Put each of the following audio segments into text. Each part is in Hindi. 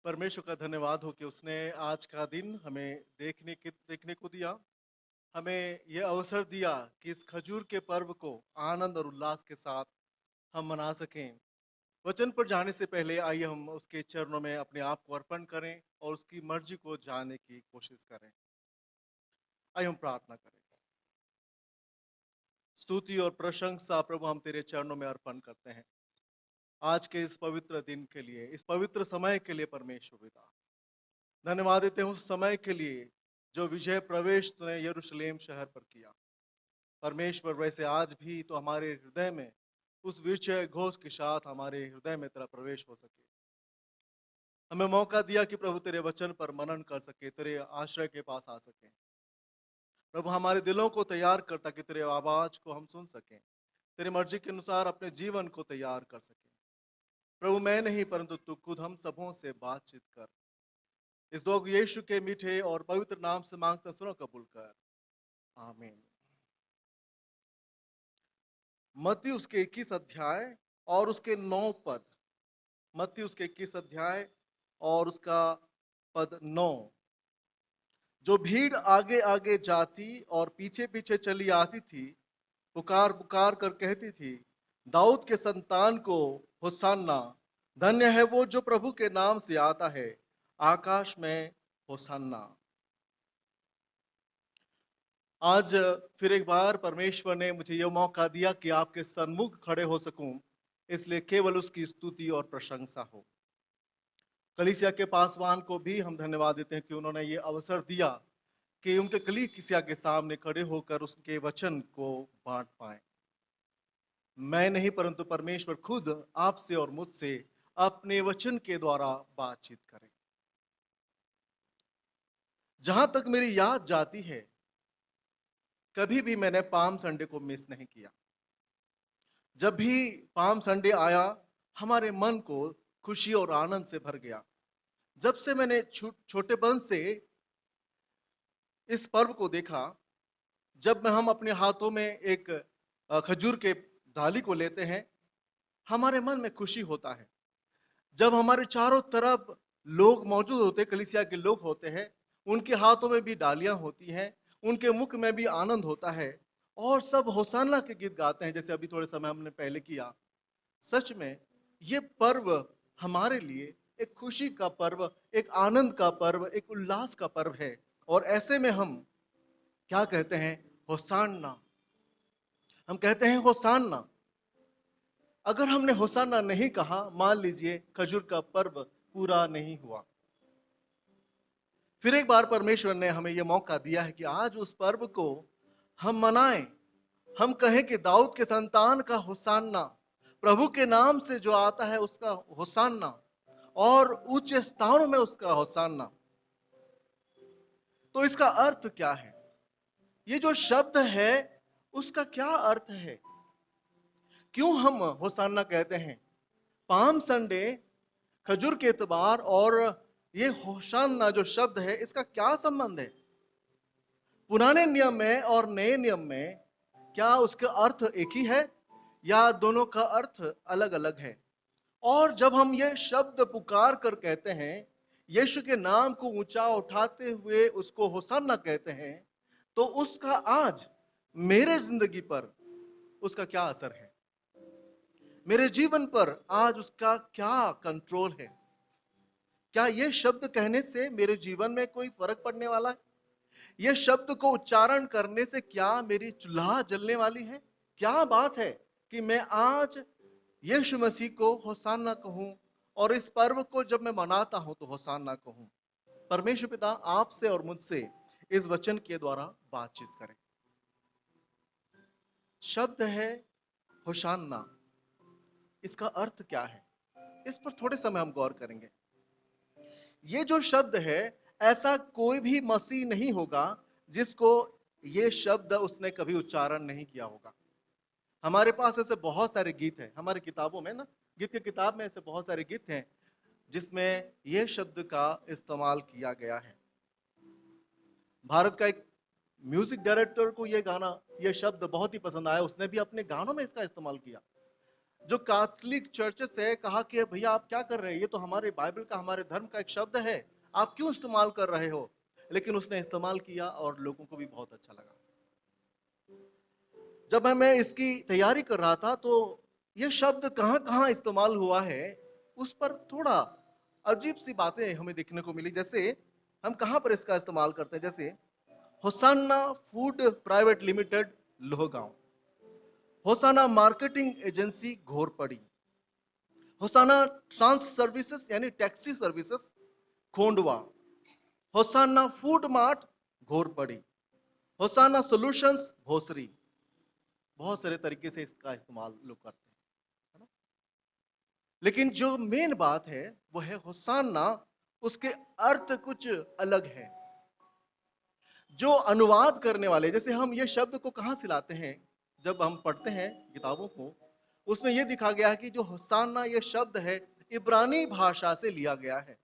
परमेश्वर का धन्यवाद हो कि उसने आज का दिन हमें देखने को दिया। हमें ये अवसर दिया कि इस खजूर के पर्व को आनंद और उल्लास के साथ हम मना सकें। वचन पर जाने से पहले आइए हम उसके चरणों में अपने आप को अर्पण करें और उसकी मर्जी को जानने की कोशिश करें। आइए हम प्रार्थना करें। स्तुति और प्रशंसा प्रभु हम तेरे चरणों में अर्पण करते हैं आज के इस पवित्र दिन के लिए, इस पवित्र समय के लिए। परमेश्वर पिता, धन्यवाद देते हैं उस समय के लिए जो विजय प्रवेश तूने यरूशलेम शहर पर किया। परमेश्वर, वैसे आज भी तो हमारे हृदय में उस विजय घोष के साथ हमारे हृदय में तेरा प्रवेश हो सके। हमें मौका दिया कि प्रभु तेरे वचन पर मनन कर सके, तेरे आश्रय के पास आ सके। प्रभु, हमारे दिलों को तैयार कर ताकि तेरे आवाज को हम सुन सकें, तेरे मर्जी के अनुसार अपने जीवन को तैयार कर सकें। प्रभु, मैं नहीं परंतु तू खुद हम सबों से बातचीत कर। इस दो यीशु के मीठे और पवित्र नाम से मांगता सुनो कबूल कर। आमीन। मत्ती उसके 21 अध्याय और उसके 9 पद। मत्ती उसके 21 अध्याय और उसका पद 9। जो भीड़ आगे आगे जाती और पीछे पीछे चली आती थी, पुकार पुकार कर कहती थी, दाऊद के संतान को होसाना। धन्य है वो जो प्रभु के नाम से आता है, आकाश में होसाना। आज फिर एक बार परमेश्वर ने मुझे यह मौका दिया कि आपके सन्मुख खड़े हो सकूं, इसलिए केवल उसकी स्तुति और प्रशंसा हो। कलीसिया के पासवान को भी हम धन्यवाद देते हैं कि उन्होंने ये अवसर दिया कि उनके कलीसिया के सामने खड़े होकर उसके वचन को बांट पाए। मैं नहीं परंतु परमेश्वर खुद आपसे और मुझसे अपने वचन के द्वारा बातचीत करें। जहां तक मेरी याद जाती है, कभी भी मैंने पाम संडे को मिस नहीं किया। जब भी पाम संडे आया, हमारे मन को खुशी और आनंद से भर गया। जब से मैंने छोटेपन से इस पर्व को देखा, जब हम अपने हाथों में एक खजूर के डाली को लेते हैं, हमारे मन में खुशी होता है। जब हमारे चारों तरफ लोग मौजूद होते हैं, कलीसिया के लोग होते हैं, उनके हाथों में भी डालियां होती हैं, उनके मुख में भी आनंद होता है और सब होसाना के गीत गाते हैं, जैसे अभी थोड़े समय हमने पहले किया। सच में ये पर्व हमारे लिए एक खुशी का पर्व, एक आनंद का पर्व, एक उल्लास का पर्व है। और ऐसे में हम क्या कहते हैं? होसाना। हम कहते हैं होसाना। अगर हमने होसाना नहीं कहा, मान लीजिए खजूर का पर्व पूरा नहीं हुआ। फिर एक बार परमेश्वर ने हमें यह मौका दिया है कि आज उस पर्व को हम मनाएं। हम कहें कि दाऊद के संतान का होसाना, प्रभु के नाम से जो आता है उसका होसाना, और ऊंचे स्थानों में उसका होसाना। तो इसका अर्थ क्या है? ये जो शब्द है उसका क्या अर्थ है? क्यों हम होसाना कहते हैं? पाम संडे, खजूर के एतबार और ये होशाना जो शब्द है, इसका क्या संबंध है? पुराने नियम में और नए नियम में क्या उसका अर्थ एक ही है या दोनों का अर्थ अलग अलग है? और जब हम ये शब्द पुकार कर कहते हैं, यीशु के नाम को ऊंचा उठाते हुए उसको होसाना कहते हैं, तो उसका आज मेरे जिंदगी पर उसका क्या असर है? मेरे जीवन पर आज उसका क्या कंट्रोल है? क्या ये शब्द कहने से मेरे जीवन में कोई फर्क पड़ने वाला है? ये शब्द को उच्चारण करने से क्या मेरी चुल्हा जलने वाली है? क्या बात है कि मैं आज यीशु मसीह को होसाना कहूं और इस पर्व को जब मैं मनाता हूं तो होसाना कहूं। परमेश्वर पिता आपसे और मुझसे इस वचन के द्वारा बातचीत करें। शब्द है होशाना, इसका अर्थ क्या है? इस पर थोड़े समय हम गौर करेंगे। ये जो शब्द है, ऐसा कोई भी मसीह नहीं होगा जिसको ये शब्द उसने कभी उच्चारण नहीं किया होगा। हमारे पास ऐसे बहुत सारे गीत हैं, हमारी किताबों में ना, गीत की किताब में ऐसे बहुत सारे गीत हैं जिसमें ये शब्द का इस्तेमाल किया गया है। भारत का एक म्यूजिक डायरेक्टर को ये गाना, ये शब्द बहुत ही पसंद आया, उसने भी अपने गानों में इसका इस्तेमाल किया। जो कैथोलिक चर्चेस है, कहा कि भैया आप क्या कर रहे हैं, ये तो हमारे बाइबल का, हमारे धर्म का एक शब्द है, आप क्यों इस्तेमाल कर रहे हो। लेकिन उसने इस्तेमाल किया और लोगों को भी बहुत अच्छा लगा। जब मैं इसकी तैयारी कर रहा था तो ये शब्द कहां कहां इस्तेमाल हुआ है, उस पर थोड़ा अजीब सी बातें हमें देखने को मिली। जैसे हम कहां पर इसका इस्तेमाल करते हैं, जैसे Hosanna food private limited Lohegaon, Hosanna marketing agency Ghorpadi, Hosanna trans services यानी taxi services Kondhwa, Hosanna food mart Ghorpadi, Hosanna solutions Bhosari. बहुत सारे तरीके से इसका इस्तेमाल लोग करते हैं, है ना। लेकिन जो मेन बात है वो है होसाना, उसके अर्थ कुछ अलग है। जो अनुवाद करने वाले, जैसे हम ये शब्द को कहां से लाते हैं, जब हम पढ़ते हैं किताबों को, उसमें यह दिखा गया है कि जो होसाना ये शब्द है इब्रानी भाषा से लिया गया है।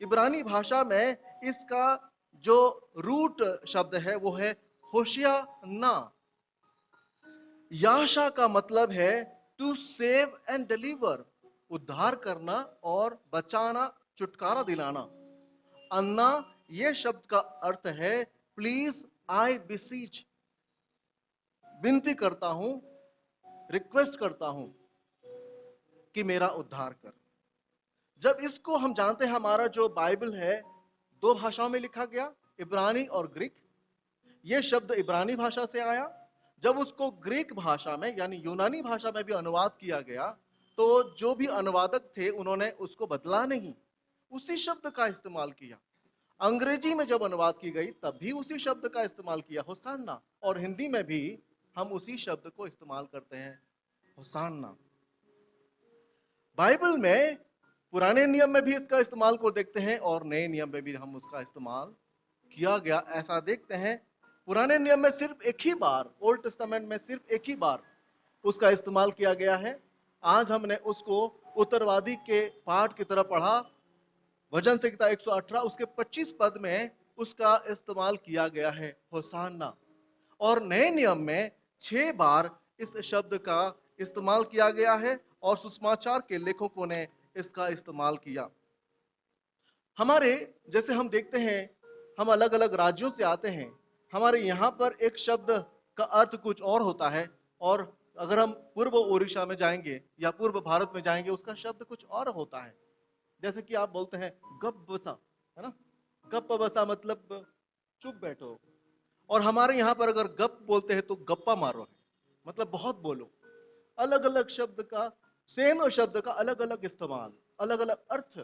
इब्रानी भाषा में इसका जो रूट शब्द है वो है होशियाना। याशा का मतलब है टू सेव एंड डिलीवर, उद्धार करना और बचाना, छुटकारा दिलाना। अन्ना ये शब्द का अर्थ है प्लीज आई बिसीच, विनती करता हूं, रिक्वेस्ट करता हूं कि मेरा उद्धार कर। जब इसको हम जानते हैं, हमारा जो बाइबल है दो भाषाओं में लिखा गया, इब्रानी और ग्रीक। यह शब्द इब्रानी भाषा से आया। जब उसको ग्रीक भाषा में यानी यूनानी भाषा में भी अनुवाद किया गया, तो जो भी अनुवादक थे उन्होंने उसको बदला नहीं, उसी शब्द का इस्तेमाल किया। अंग्रेजी में जब अनुवाद की गई तब भी उसी शब्द का इस्तेमाल किया, होसाना। और हिंदी में भी हम उसी शब्द को इस्तेमाल करते हैं, होसाना। बाइबल में पुराने नियम में भी इसका इस्तेमाल को देखते हैं और नए नियम में भी हम उसका इस्तेमाल किया गया ऐसा देखते हैं। पुराने नियम में सिर्फ एक ही बार, ओल्ड टेस्टामेंट में सिर्फ एक ही बार उसका इस्तेमाल किया गया है। आज हमने उसको उत्तरवादी के पाठ की तरह पढ़ा। भजन संहिता 118 उसके 25 पद में उसका इस्तेमाल किया गया है, होसाना। और नए नियम में 6 बार इस शब्द का इस्तेमाल किया गया है और सुसमाचार के लेखकों ने इसका इस्तेमाल किया। हमारे जैसे हम देखते हैं, हम अलग अलग राज्यों से आते हैं, हमारे यहाँ पर एक शब्द का अर्थ कुछ और होता है, और अगर हम पूर्व ओडिशा में जाएंगे या पूर्व भारत में जाएंगे उसका शब्द कुछ और होता है। जैसे कि आप बोलते हैं गप बसा, है ना। गप बसा मतलब चुप बैठो। और हमारे यहाँ पर अगर गप बोलते हैं तो गप्पा मारो है, मतलब बहुत बोलो। अलग अलग शब्द का, सेम शब्द का अलग अलग इस्तेमाल, अलग अलग अर्थ।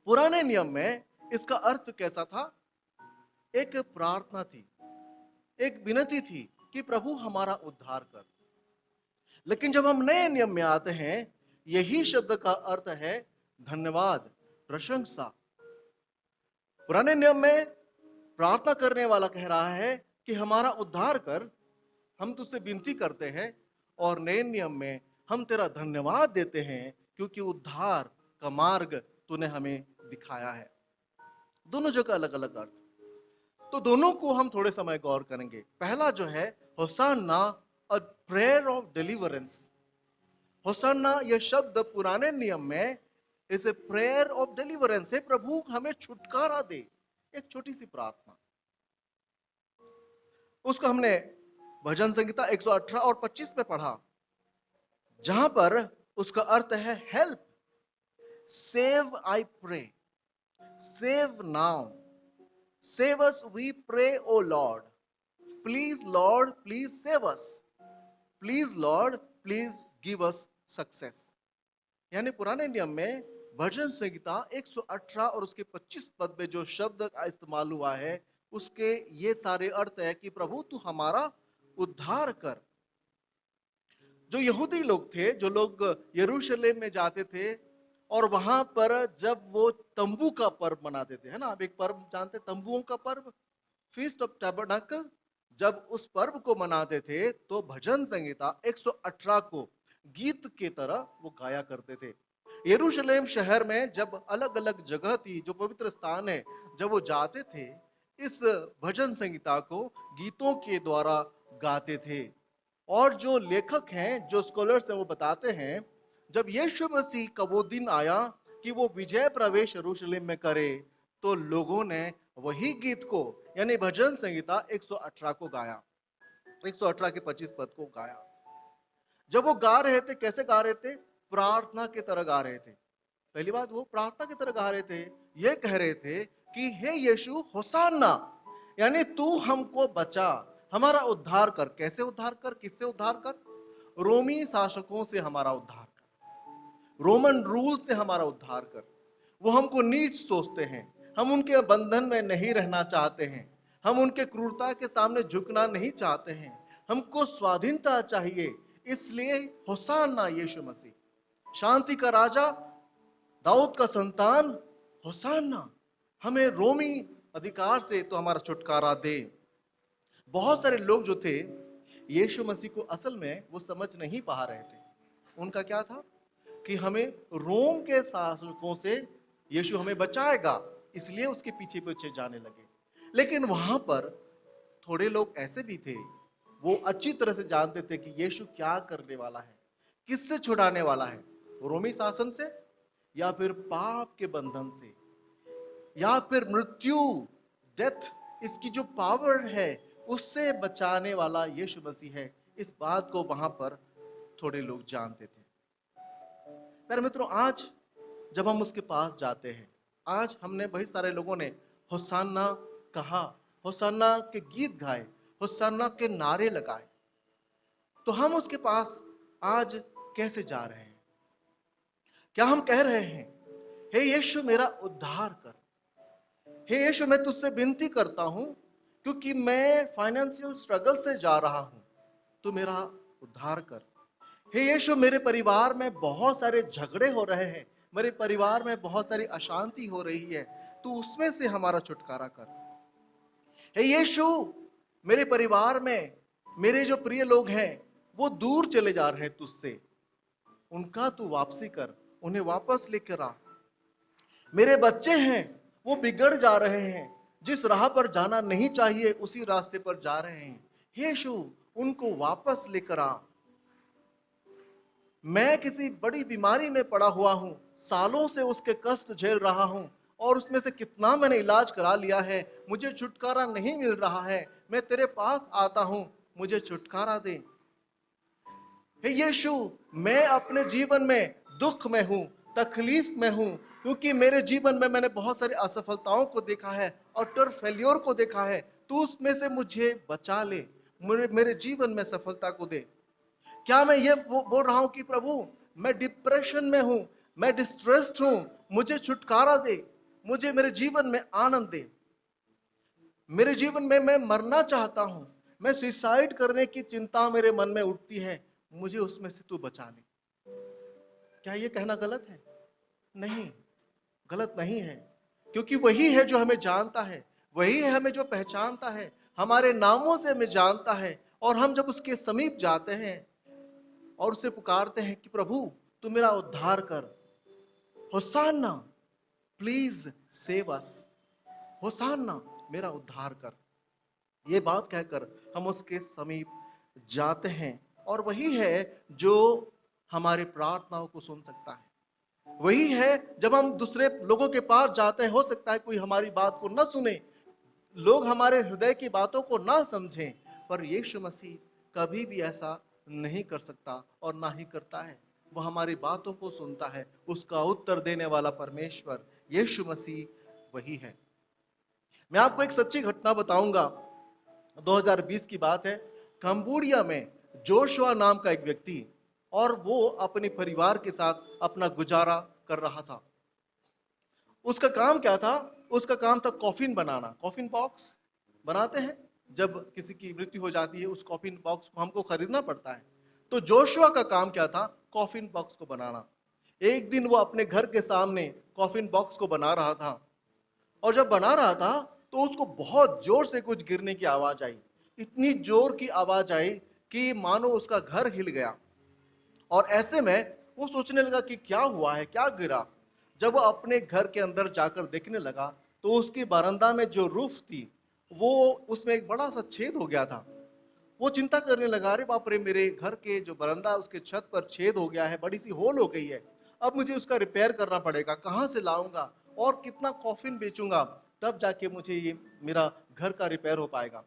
पुराने नियम में इसका अर्थ कैसा था, एक प्रार्थना थी, एक विनती थी कि प्रभु हमारा उद्धार कर। लेकिन जब हम नए नियम में आते हैं, यही शब्द का अर्थ है धन्यवाद, प्रशंसा। पुराने नियम में प्रार्थना करने वाला कह रहा है कि हमारा उद्धार कर, हम तुझसे विनती करते हैं। और नए नियम में हम तेरा धन्यवाद देते हैं क्योंकि उद्धार का मार्ग तूने हमें दिखाया है। दोनों जगह अलग अलग अर्थ, तो दोनों को हम थोड़े समय गौर करेंगे। पहला जो है होसाना, अ प्रेयर ऑफ डिलीवरेंस। होसाना यह शब्द पुराने नियम में इस प्रेयर ऑफ डिलीवरेंस है, प्रभु हमें छुटकारा दे, एक छोटी सी प्रार्थना। उसको हमने भजन संहिता 118 और 25 में पढ़ा, जहां पर उसका अर्थ है help, save I pray, save now, save us we pray O Lord, please Lord please save us, please Lord please give us success. यानी पुराने नियम में भजन संहिता 118 और उसके 25 पद में जो शब्द का इस्तेमाल हुआ है, उसके ये सारे अर्थ है कि प्रभु तू हमारा उद्धार कर। जो यहूदी लोग थे, जो लोग यरूशलेम में जाते थे और वहां पर जब वो तंबू का पर्व मनाते थे, है ना, आप एक पर्व जानते, तंबुओं का पर्व, फीस्ट ऑफ टैबरनेकल। जब उस पर्व को मनाते थे तो भजन संहिता 118 को गीत की तरह वो गाया करते थे। यरूशलेम शहर में जब अलग अलग जगह थी, जो पवित्र स्थान है, जब वो जाते थे, इस भजन संहिता को गीतों के द्वारा गाते थे। और जो लेखक हैं, जो स्कॉलर्स हैं, वो बताते हैं जब यीशु मसीह का वो दिन आया कि वो विजय प्रवेश यरूशलेम में करे, तो लोगों ने वही गीत को यानी भजन संहिता 118 को गाया, 118 के 25 पद को गाया। जब वो गा रहे थे, कैसे गा रहे थे? प्रार्थना की तरह गा रहे थे। पहली बात, वो प्रार्थना की तरह गा रहे थे, ये कह रहे थे कि हे यीशु होसाना, यानी तू हमको बचा, हमारा उद्धार कर। कैसे उद्धार कर? किससे उद्धार कर? रोमी शासकों से हमारा उद्धार कर, रोमन रूल से हमारा उद्धार कर। वो हमको नीच सोचते हैं, हम उनके बंधन में नहीं रहना चाहते हैं, हम उनके क्रूरता के सामने झुकना नहीं चाहते हैं, हमको स्वाधीनता चाहिए। इसलिए होसाना यीशु मसीह, शांति का राजा, दाऊद का संतान, होसाना, हमें रोमी अधिकार से तो हमारा छुटकारा दे। बहुत सारे लोग जो थे यीशु मसीह को असल में वो समझ नहीं पा रहे थे। उनका क्या था कि हमें रोम के शासकों से यीशु हमें बचाएगा, इसलिए उसके पीछे पीछे जाने लगे। लेकिन वहां पर थोड़े लोग ऐसे भी थे, वो अच्छी तरह से जानते थे कि यीशु क्या करने वाला है, किससे छुड़ाने वाला है, रोमी शासन से या फिर पाप के बंधन से या फिर मृत्यु, डेथ, इसकी जो पावर है उससे बचाने वाला यीशु मसीह है। इस बात को वहां पर थोड़े लोग जानते थे। प्यारे मित्रों, आज जब हम उसके पास जाते हैं, आज हमने बहुत सारे लोगों ने होसाना कहा, होसाना के गीत गाए, होसाना के नारे लगाए, तो हम उसके पास आज कैसे जा रहे हैं? क्या हम कह रहे हैं, हे यीशु मेरा उद्धार कर, हे यीशु मैं तुझसे विनती करता हूं क्योंकि मैं फाइनेंशियल स्ट्रगल से जा रहा हूं, तू मेरा उद्धार कर। हे यीशु मेरे परिवार में बहुत सारे झगड़े हो रहे हैं, मेरे परिवार में बहुत सारी अशांति हो रही है, तू उसमें से हमारा छुटकारा कर। हे यीशु मेरे परिवार में मेरे जो प्रिय लोग हैं वो दूर चले जा रहे हैं तुझसे, उनका तू वापसी कर, उन्हें वापस लेकर आ। मेरे बच्चे हैं वो बिगड़ जा रहे हैं, जिस राह पर जाना नहीं चाहिए उसी रास्ते पर जा रहे हैं, हे यीशु उनको वापस लेकर आ। मैं किसी बड़ी बीमारी में पड़ा हुआ हूं, सालों से उसके कष्ट झेल रहा हूं और उसमें से कितना मैंने इलाज करा लिया है, मुझे छुटकारा नहीं मिल रहा है। मैं तेरे पास आता हूं, मुझे छुटकारा दे। हे यीशु मैं अपने जीवन में दुख में हूं, तकलीफ में हूं, क्योंकि मेरे जीवन में मैंने बहुत सारी असफलताओं को देखा है, अटर फेल्योर को देखा है। तू उसमें से मुझे बचा ले, मेरे जीवन में सफलता को दे। क्या मैं ये बोल रहा हूं कि प्रभु मैं डिप्रेशन में हूं, मैं डिस्ट्रेस्ड हूं, मुझे छुटकारा दे, मुझे मेरे जीवन में आनंद दे। मेरे जीवन में मैं मरना चाहता हूं, मैं सुसाइड करने की चिंता मेरे मन में उठती है, मुझे उसमें से तू बचा ले। क्या ये कहना गलत है? नहीं, गलत नहीं है, क्योंकि वही है जो हमें जानता है, वही है हमें जो पहचानता है, हमारे नामों से हमें जानता है। और हम जब उसके समीप जाते हैं और उसे पुकारते हैं कि प्रभु तू मेरा उद्धार कर, होसाना प्लीज सेव अस, होसाना मेरा उद्धार कर, ये बात कहकर हम उसके समीप जाते हैं। और वही है जो हमारी प्रार्थनाओं को सुन सकता है। वही है जब हम दूसरे लोगों के पास जाते हैं, हो सकता है कोई हमारी बात को न सुने, लोग हमारे हृदय की बातों को ना समझें, पर यीशु मसीह कभी भी ऐसा नहीं कर सकता और ना ही करता है। वो हमारी बातों को सुनता है, उसका उत्तर देने वाला परमेश्वर यीशु मसीह वही है। मैं आपको एक सच्ची घटना बताऊंगा। 2020 की बात है, कंबोडिया में जोशुआ नाम का एक व्यक्ति, और वो अपने परिवार के साथ अपना गुजारा कर रहा था। उसका काम क्या था? उसका काम था कॉफिन बनाना। कॉफिन बॉक्स बनाते हैं, जब किसी की मृत्यु हो जाती है उस कॉफिन बॉक्स को हमको खरीदना पड़ता है। तो जोशुआ का काम क्या था? कॉफिन बॉक्स को बनाना। एक दिन वो अपने घर के सामने कॉफिन बॉक्स को बना रहा था, और जब बना रहा था तो उसको बहुत जोर से कुछ गिरने की आवाज आई। इतनी जोर की आवाज आई कि मानो उसका घर हिल गया। और ऐसे में वो सोचने लगा कि क्या हुआ है, क्या गिरा। जब वो अपने घर के अंदर जाकर देखने लगा तो उसकी बरामदा में जो रूफ थी वो, उसमें एक बड़ा सा छेद हो गया था। वो चिंता करने लगा, अरे बाप रे, मेरे घर के जो बरामदा उसके छत पर छेद हो गया है, बड़ी सी होल हो गई है, अब मुझे उसका रिपेयर करना पड़ेगा, कहाँ से लाऊंगा और कितना कॉफिन बेचूंगा, तब जाके मुझे ये मेरा घर का रिपेयर हो पाएगा।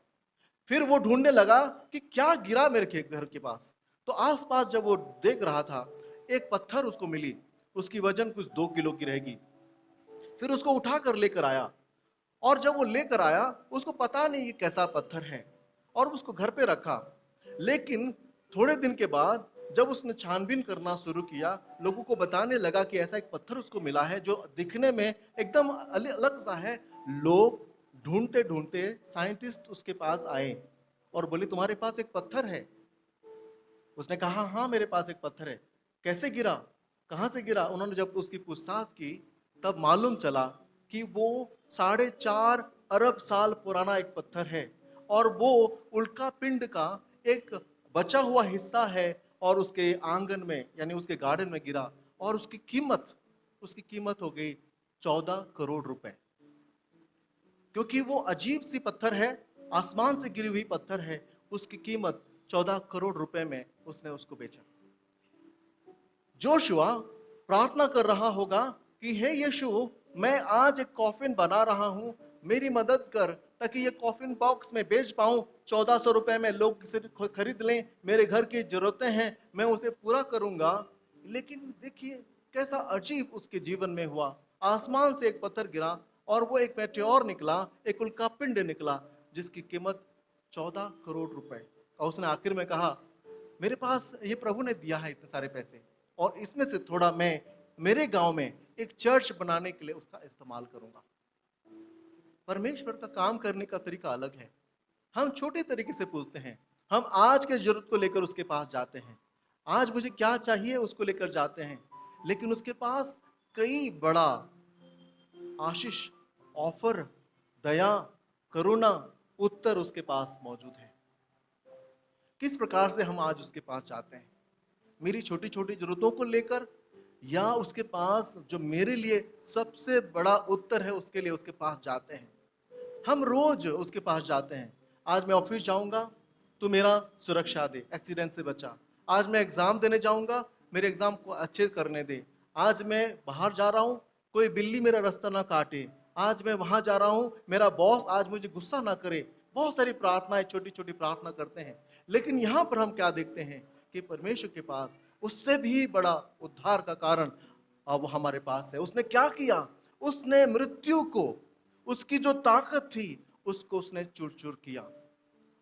फिर वो ढूंढने लगा कि क्या गिरा मेरे घर के पास। तो आसपास जब वो देख रहा था, एक पत्थर उसको मिली, उसकी वजन कुछ 2 किलो की रहेगी। फिर उसको उठा कर लेकर आया, और जब वो लेकर आया, उसको पता नहीं ये कैसा पत्थर है, और उसको घर पे रखा। लेकिन थोड़े दिन के बाद जब उसने छानबीन करना शुरू किया, लोगों को बताने लगा कि ऐसा एक पत्थर उसको मिला है जो दिखने में एकदम अलग सा है। लोग ढूंढते ढूंढते साइंटिस्ट उसके पास आए और बोले, तुम्हारे पास एक पत्थर है? उसने कहा, हाँ मेरे पास एक पत्थर है। कैसे गिरा, कहाँ से गिरा? उन्होंने जब उसकी पूछताछ की, तब मालूम चला कि वो 4.5 अरब साल पुराना एक पत्थर है, और वो उल्का पिंड का एक बचा हुआ हिस्सा है, और उसके आंगन में यानी उसके गार्डन में गिरा, और उसकी कीमत हो गई 14 करोड़ रुपए। क्योंकि वो अजीब सी पत्थर है, आसमान से गिरी हुई पत्थर है, उसकी कीमत 14 करोड़ रुपए में उसने उसको बेचा। जोशुआ प्रार्थना कर रहा होगा कि हे यीशु, मैं आज एक कॉफिन बना रहा हूं, मेरी मदद कर, ताकि ये कॉफिन बॉक्स में बेच पाऊं, 1400 रुपए में लोग इसे खरीद लें, मेरे घर की जरूरतें हैं, मैं उसे पूरा करूंगा। लेकिन देखिए कैसा अजीब उसके जीवन में हुआ। आसमान से एक पत्थर गिरा, और वो एक मेटेओर निकला, एक उल्कापिंड निकला, जिसकी कीमत 14 करोड़ रुपए। और उसने आखिर में कहा, मेरे पास ये प्रभु ने दिया है इतने सारे पैसे, और इसमें से थोड़ा मैं मेरे गांव में एक चर्च बनाने के लिए उसका इस्तेमाल करूंगा। परमेश्वर का काम करने का तरीका अलग है। हम छोटे तरीके से पूछते हैं, हम आज के जरूरत को लेकर उसके पास जाते हैं, आज मुझे क्या चाहिए उसको लेकर जाते हैं, लेकिन उसके पास कई बड़ा आशीष, ऑफर, दया, करुणा, उत्तर उसके पास मौजूद है। किस प्रकार से हम आज उसके पास जाते हैं? मेरी छोटी छोटी जरूरतों को लेकर, या उसके पास जो मेरे लिए सबसे बड़ा उत्तर है उसके लिए उसके पास जाते हैं? हम रोज उसके पास जाते हैं, आज मैं ऑफिस जाऊंगा तो मेरा सुरक्षा दे, एक्सीडेंट से बचा। आज मैं एग्जाम देने जाऊंगा, मेरे एग्जाम को अच्छे करने दे। आज मैं बाहर जा रहा हूं, कोई बिल्ली मेरा रास्ता ना काटे। आज मैं वहां जा रहा हूं, मेरा बॉस आज मुझे गुस्सा ना करे। बहुत सारी प्रार्थनाएं, छोटी छोटी प्रार्थना करते हैं। लेकिन यहां पर हम क्या देखते हैं कि परमेश्वर के पास उससे भी बड़ा उद्धार का कारण अब हमारे पास है। उसने क्या किया? उसने मृत्यु को, उसकी जो ताकत थी, उसको उसने चूर चूर किया।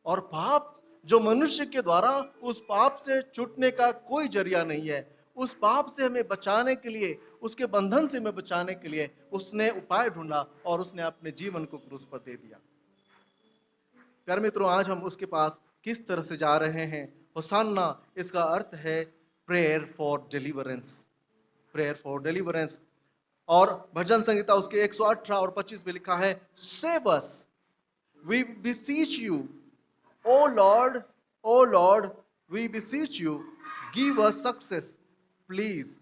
और पाप, जो मनुष्य के द्वारा उस पाप से छूटने का कोई जरिया नहीं है, उस पाप से हमें बचाने के लिए, उसके बंधन से हमें बचाने के लिए उसने उपाय ढूंढा, और उसने अपने जीवन को क्रूस पर दे दिया। प्यारे मित्रों, आज हम उसके पास किस तरह से जा रहे हैं? होसान्ना, इसका अर्थ है prayer for deliverance. Prayer for deliverance. और भजन संहिता उसके 118 और 25 में लिखा है, save us, we beseech you, O Lord, O Lord, we beseech you, give us success please.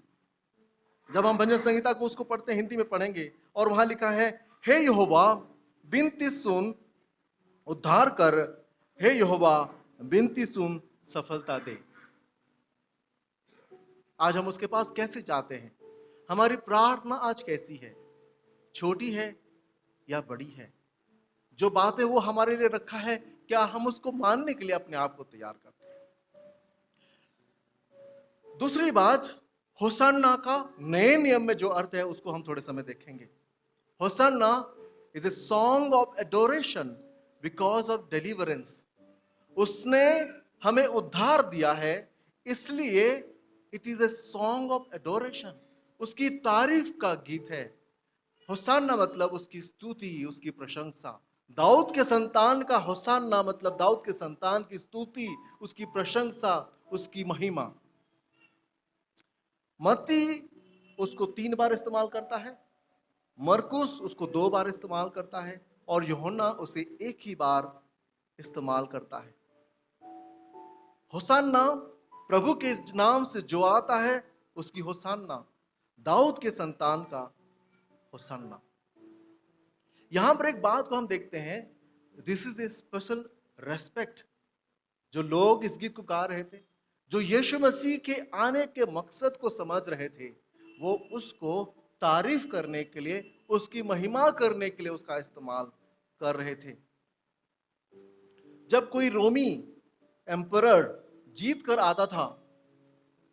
जब हम भजन संहिता को उसको पढ़ते हैं, हिंदी में पढ़ेंगे, और वहां लिखा है, हे यहोवा, बिनती सुन, उद्धार कर, हे यहोवा, बिनती सुन, सफलता दे। आज हम उसके पास कैसे जाते हैं? हमारी प्रार्थना आज कैसी है? छोटी है या बड़ी है? जो बातें वो हमारे लिए रखा है, क्या हम उसको मानने के लिए अपने आप को तैयार करते हैं? दूसरी बात, होसन्ना का नए नियम में जो अर्थ है उसको हम थोड़े समय देखेंगे। Hosanna is a song of adoration because of deliverance. उसने हमें उद्धार दिया है, इसलिए it is a song of adoration, उसकी तारीफ का गीत है। होसाना मतलब उसकी स्तुति, उसकी प्रशंसा। दाऊद के संतान का होसाना मतलब दाऊद के संतान की स्तुति, उसकी प्रशंसा, उसकी महिमा। मत्ती उसको 3 बार इस्तेमाल करता है, मरकुस उसको 2 बार इस्तेमाल करता है, और यूहन्ना उसे एक ही बार इस्तेमाल करता है। होसाना, प्रभु के नाम से जो आता है उसकी होसाना, दाऊद के संतान का होसाना। यहां पर एक बात को हम देखते हैं, this is a special respect. जो लोग इस गीत को गा रहे थे, जो यीशु मसीह के आने के मकसद को समझ रहे थे, वो उसको तारीफ करने के लिए, उसकी महिमा करने के लिए उसका इस्तेमाल कर रहे थे। जब कोई रोमी एम्परर जीत कर आता था,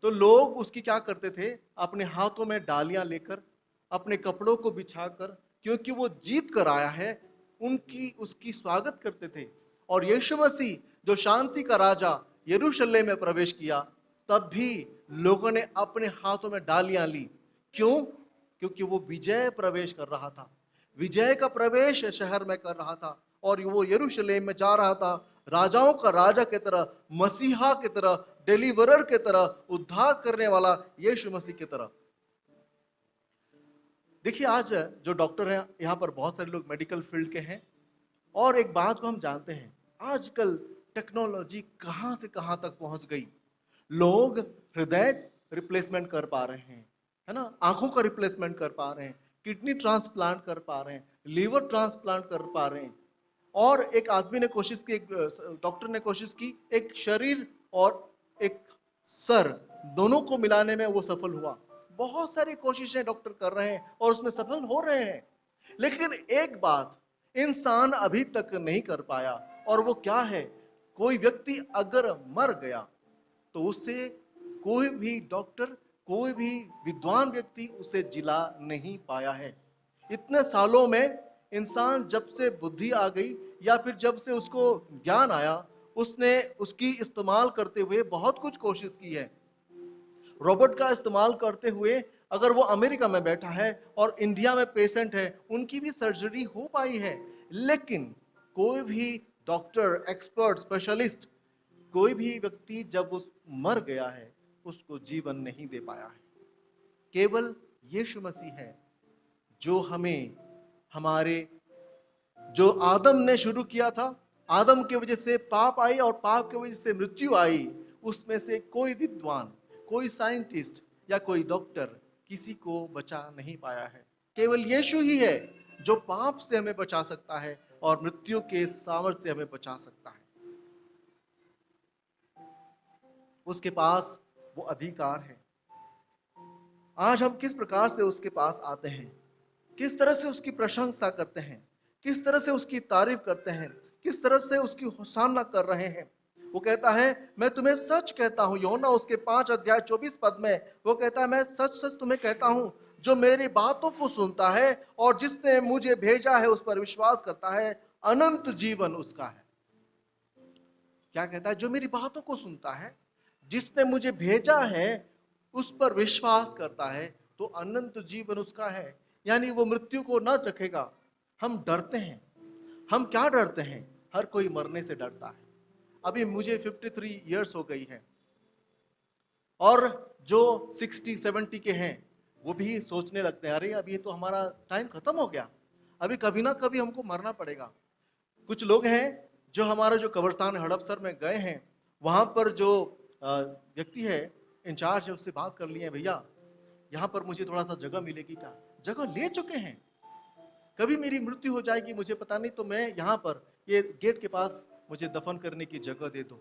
तो लोग उसकी क्या करते थे, अपने हाथों में डालियां लेकर, अपने कपड़ों को बिछाकर, क्योंकि वो जीत कर आया है, उनकी उसकी स्वागत करते थे। और यीशु मसीह जो शांति का राजा यरूशलेम में प्रवेश किया, तब भी लोगों ने अपने हाथों में डालियां ली। क्यों? क्योंकि वो विजय प्रवेश कर रहा था, विजय का प्रवेश शहर में कर रहा था, और वो यरूशलेम में जा रहा था राजाओं का राजा की तरह, मसीहा की तरह, डिलीवरर की तरह, उद्धार करने वाला यीशु मसीह की तरह। देखिए, आज जो डॉक्टर हैं, यहाँ पर बहुत सारे लोग मेडिकल फील्ड के हैं, और एक बात को हम जानते हैं, आजकल टेक्नोलॉजी कहां से कहां तक पहुंच गई। लोग हृदय रिप्लेसमेंट कर पा रहे हैं, है ना, आंखों का रिप्लेसमेंट कर पा रहे हैं, किडनी ट्रांसप्लांट कर पा रहे हैं, लीवर ट्रांसप्लांट कर पा रहे हैं। और एक आदमी ने कोशिश की, एक डॉक्टर ने कोशिश की, एक शरीर और एक सर दोनों को मिलाने में वो सफल हुआ। बहुत सारी कोशिशें डॉक्टर कर रहे हैं और उसमें सफल हो रहे हैं, लेकिन एक बात इंसान अभी तक नहीं कर पाया, और वो क्या है, कोई व्यक्ति अगर मर गया तो उससे कोई भी डॉक्टर, कोई भी विद्वान व्यक्ति उसे जिला नहीं पाया है। इतने सालों में इंसान जब से बुद्धि आ गई, या फिर जब से उसको ज्ञान आया, उसने उसकी इस्तेमाल करते हुए बहुत कुछ कोशिश की है। रोबोट का इस्तेमाल करते हुए अगर वो अमेरिका में बैठा है और इंडिया में पेशेंट है, उनकी भी सर्जरी हो पाई है, लेकिन कोई भी डॉक्टर, एक्सपर्ट, स्पेशलिस्ट, कोई भी व्यक्ति जब उस मर गया है, उसको जीवन नहीं दे पाया है। केवल यीशु मसीह है जो हमें, हमारे, जो आदम ने शुरू किया था, आदम की वजह से पाप आई और पाप की वजह से मृत्यु आई, उसमें से कोई विद्वान, कोई साइंटिस्ट या कोई डॉक्टर किसी को बचा नहीं पाया है। केवल यीशु ही है जो पाप से हमें बचा सकता है और मृत्यु के सामर्थ्य से हमें बचा सकता है। उसके पास वो अधिकार है। आज हम किस प्रकार से उसके पास आते हैं, किस तरह से उसकी प्रशंसा करते हैं, किस तरह से उसकी तारीफ करते हैं, किस तरह से उसकी होशाना कर रहे हैं। वो कहता है, मैं तुम्हें सच कहता हूं, यूहन्ना उसके 5 अध्याय 24 पद में वो कहता है, मैं सच सच तुम्हें कहता हूं, जो मेरी बातों को सुनता है और जिसने मुझे भेजा है उस पर विश्वास करता है, अनंत जीवन उसका है। क्या कहता है? जो मेरी बातों को सुनता है, जिसने मुझे भेजा है, उस पर विश्वास करता है, तो अनंत जीवन उसका है, यानी वो मृत्यु को ना चखेगा। हम डरते हैं, हम क्या डरते हैं? हर कोई मरने से डरता है। अभी मुझे 53 इयर्स हो गई है, और जो 60-70 के हैं, वो भी सोचने लगते हैं, अरे अभी तो हमारा टाइम खत्म हो गया, अभी कभी ना कभी हमको मरना पड़ेगा। कुछ लोग हैं जो हमारा जो कब्रिस्तान हड़पसर में गए हैं, वहां पर जो व्यक्ति है, इंचार्ज है, उससे बात कर लिए हैं, भैया यहाँ पर मुझे थोड़ा सा जगह मिलेगी क्या? जगह ले चुके हैं। कभी मेरी मृत्यु हो जाएगी मुझे पता नहीं, तो मैं यहाँ पर ये गेट के पास मुझे दफन करने की जगह दे दो।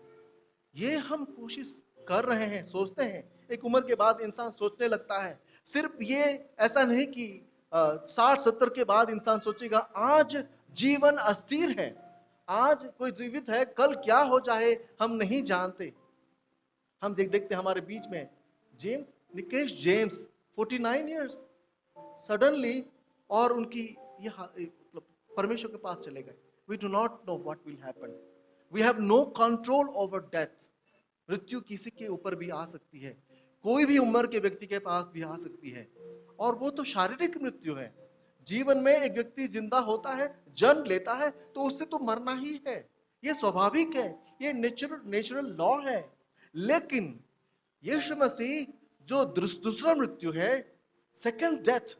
ये हम कोशिश कर रहे हैं, सोचते हैं। एक उम्र के बाद इंसान सोचने लगता है। सिर्फ ये ऐसा नहीं कि 60-70 के बाद इंसान सोचेगा। आज जीवन अस्थिर है, आज कोई जीवित है, कल क्या हो जाए हम नहीं जानते। हम देखते हैं हमारे बीच में James, Nikesh James, 49 years suddenly, और उनकी ये मतलब परमेश्वर के पास चले गए। We do not know what will happen, we have no control over death. मृत्यु किसी के ऊपर भी आ सकती है, कोई भी उम्र के व्यक्ति के पास भी आ सकती है, और वो तो शारीरिक मृत्यु है। जीवन में एक व्यक्ति जिंदा होता है, जन्म लेता है, तो उससे तो मरना ही है, ये स्वाभाविक है, ये नेचुरल लॉ है। लेकिन यीशु मसीह जो दूसरा मृत्यु है, second death,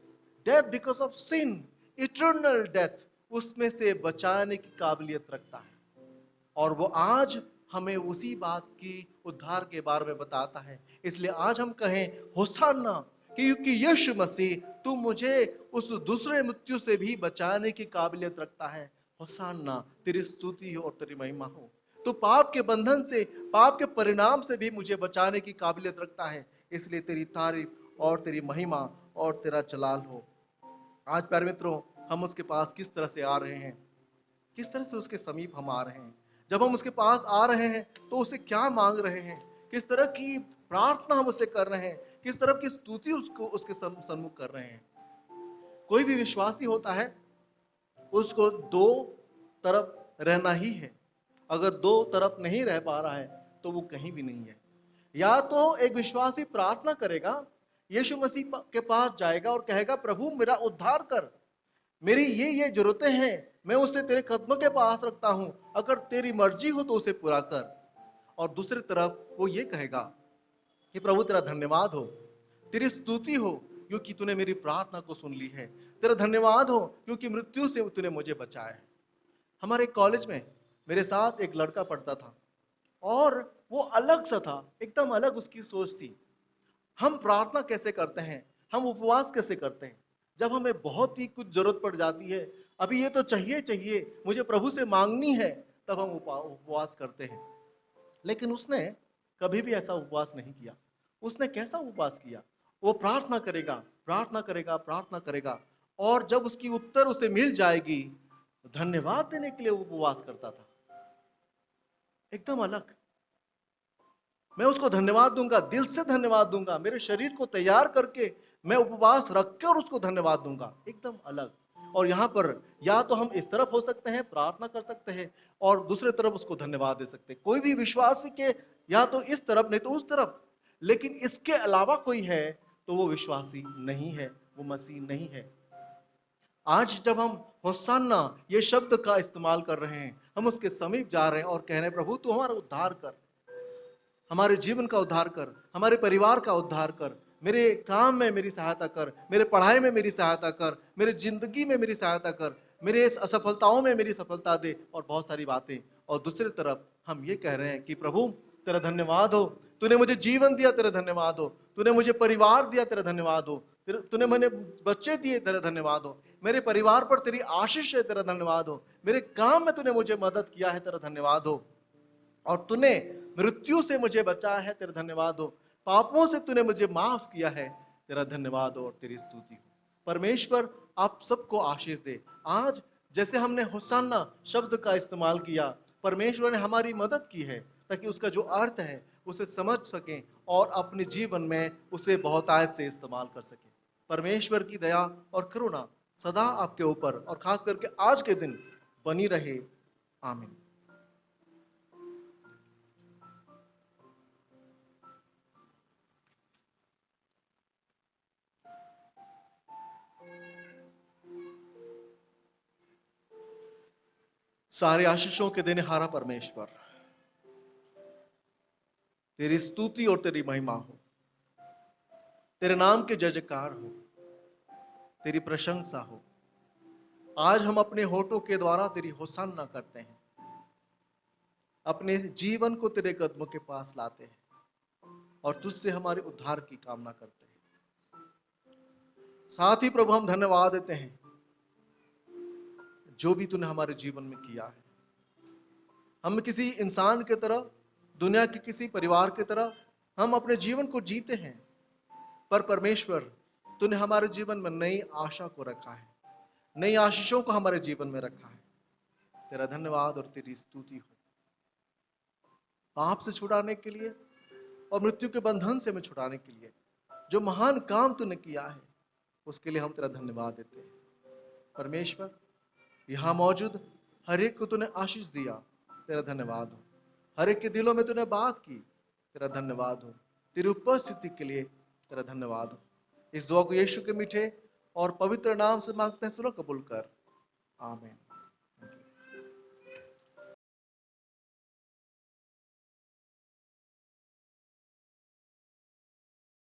death because of sin, eternal death, उसमें से बचाने की काबिलियत रखता है। और वो आज हमें उसी बात की उद्धार के बारे में बताता है। इसलिए आज हम कहें होशाना, क्योंकि यीशु मसीह तू मुझे उस दूसरे मृत्यु से भी बचाने की काबिलियत रखता है। होशाना, तेरी स्तुति हो और तेरी महिमा हो। तू पाप के बंधन से, पाप के परिणाम से भी मुझे बचाने की काबिलियत रखता है। इसलिए तेरी तारीफ और तेरी महिमा और तेरा जलाल हो। आज प्यारे मित्रों, हम उसके पास किस तरह से आ रहे हैं, किस तरह से उसके समीप हम आ रहे हैं। जब हम उसके पास आ रहे हैं तो उसे क्या मांग रहे हैं, किस तरह की प्रार्थना हम उससे कर रहे हैं, किस तरह की स्तुति उसको उसके सन्मुख कर रहे हैं। कोई भी विश्वासी होता है, उसको दो तरफ रहना ही है। अगर दो तरफ नहीं रह पा रहा है तो वो कहीं भी नहीं है। या तो एक विश्वासी प्रार्थना करेगा, यीशु मसीह के पास जाएगा और कहेगा, प्रभु मेरा उद्धार कर, मेरी ये जरूरतें हैं, मैं उसे तेरे कदमों के पास रखता हूं, अगर तेरी मर्जी हो तो उसे पूरा कर। और दूसरी तरफ वो ये कहेगा कि प्रभु तेरा धन्यवाद हो, तेरी स्तुति हो, क्योंकि तूने मेरी प्रार्थना को सुन ली है। तेरा धन्यवाद हो क्योंकि मृत्यु से तूने मुझे बचाया है। हमारे कॉलेज में मेरे साथ एक लड़का पढ़ता था और वो अलग सा था, एकदम अलग उसकी सोच थी। हम प्रार्थना कैसे करते हैं, हम उपवास कैसे करते हैं, जब हमें बहुत ही कुछ जरूरत पड़ जाती है, अभी ये तो चाहिए चाहिए, मुझे प्रभु से मांगनी है, तब हम उपवास करते हैं। लेकिन उसने कभी भी ऐसा उपवास नहीं किया। उसने कैसा उपवास किया? वो प्रार्थना करेगा, प्रार्थना करेगा, प्रार्थना करेगा, और जब उसकी उत्तर उसे मिल जाएगी, धन्यवाद देने के लिए उपवास करता था। एकदम अलग। मैं उसको धन्यवाद दूंगा, दिल से धन्यवाद दूंगा, मेरे शरीर को तैयार करके मैं उपवास रखकर उसको धन्यवाद दूंगा, एकदम अलग। और यहाँ पर या तो हम इस तरफ हो सकते हैं, प्रार्थना कर सकते हैं, और दूसरे तरफ उसको धन्यवाद दे सकते हैं। कोई भी विश्वासी के या तो इस तरफ नहीं तो उस तरफ, लेकिन इसके अलावा कोई है तो वो विश्वासी नहीं है, वो मसीह नहीं है। आज जब हम होसाना ये शब्द का इस्तेमाल कर रहे हैं, हम उसके समीप जा रहे हैं और कह रहे हैं, प्रभु तू हमारा उद्धार कर, हमारे जीवन का उद्धार कर, हमारे परिवार का उद्धार कर, मेरे काम में मेरी सहायता कर, मेरे पढ़ाई में मेरी सहायता कर, मेरे जिंदगी में मेरी सहायता कर, मेरे इस असफलताओं में मेरी सफलता दे, और बहुत सारी बातें। और दूसरी तरफ हम ये कह रहे हैं कि प्रभु तेरा धन्यवाद हो, तूने मुझे जीवन दिया, तेरा धन्यवाद हो, तूने मुझे परिवार दिया, तेरा धन्यवाद हो, तूने मैंने बच्चे दिए, तेरा धन्यवाद हो, मेरे परिवार पर तेरी आशीष है, तेरा धन्यवाद हो, मेरे काम में तूने मुझे मदद किया है, तेरा धन्यवाद हो, और तूने मृत्यु से मुझे बचाया है, तेरा धन्यवाद हो, पापों से तूने मुझे माफ किया है, तेरा धन्यवाद हो और तेरी स्तुति हो। परमेश्वर आप सबको आशीष दे। आज जैसे हमने होसाना शब्द का इस्तेमाल किया, परमेश्वर ने हमारी मदद की है ताकि उसका जो अर्थ है उसे समझ सकें और अपने जीवन में उसे बहुतायत से इस्तेमाल कर सकें। परमेश्वर की दया और करुणा सदा आपके ऊपर और खास करके आज के दिन बनी रहे। आमीन। सारे आशीषों के देने हारा परमेश्वर, तेरी स्तुति और तेरी महिमा हो, तेरे नाम के जय जयकार हो, तेरी प्रशंसा हो। आज हम अपने होठों के द्वारा तेरी होशाना करते हैं, अपने जीवन को तेरे कदमों के पास लाते हैं और तुझसे हमारे उद्धार की कामना करते हैं। साथ ही प्रभु हम धन्यवाद देते हैं जो भी तूने हमारे जीवन में किया है। हम किसी इंसान की तरह, दुनिया के किसी परिवार की तरह हम अपने जीवन को जीते हैं, पर परमेश्वर तूने हमारे जीवन में नई आशा को रखा है, नई आशीषों को हमारे जीवन में रखा है। तेरा धन्यवाद और तेरी स्तुति हो। पाप से छुड़ाने के लिए और मृत्यु के बंधन से हमें छुड़ाने के लिए जो महान काम तूने किया है, उसके लिए हम तेरा धन्यवाद देते हैं। परमेश्वर, यहाँ मौजूद हर एक को तूने आशीष दिया, तेरा धन्यवाद हो। हर एक के दिलों में तूने बात की, तेरा धन्यवाद हो। तेरी उपस्थिति के लिए तेरा धन्यवाद हो। इस दुआ को यीशु के मीठे और पवित्र नाम से मांगते हैं, सुनो कबूल कर। आमीन।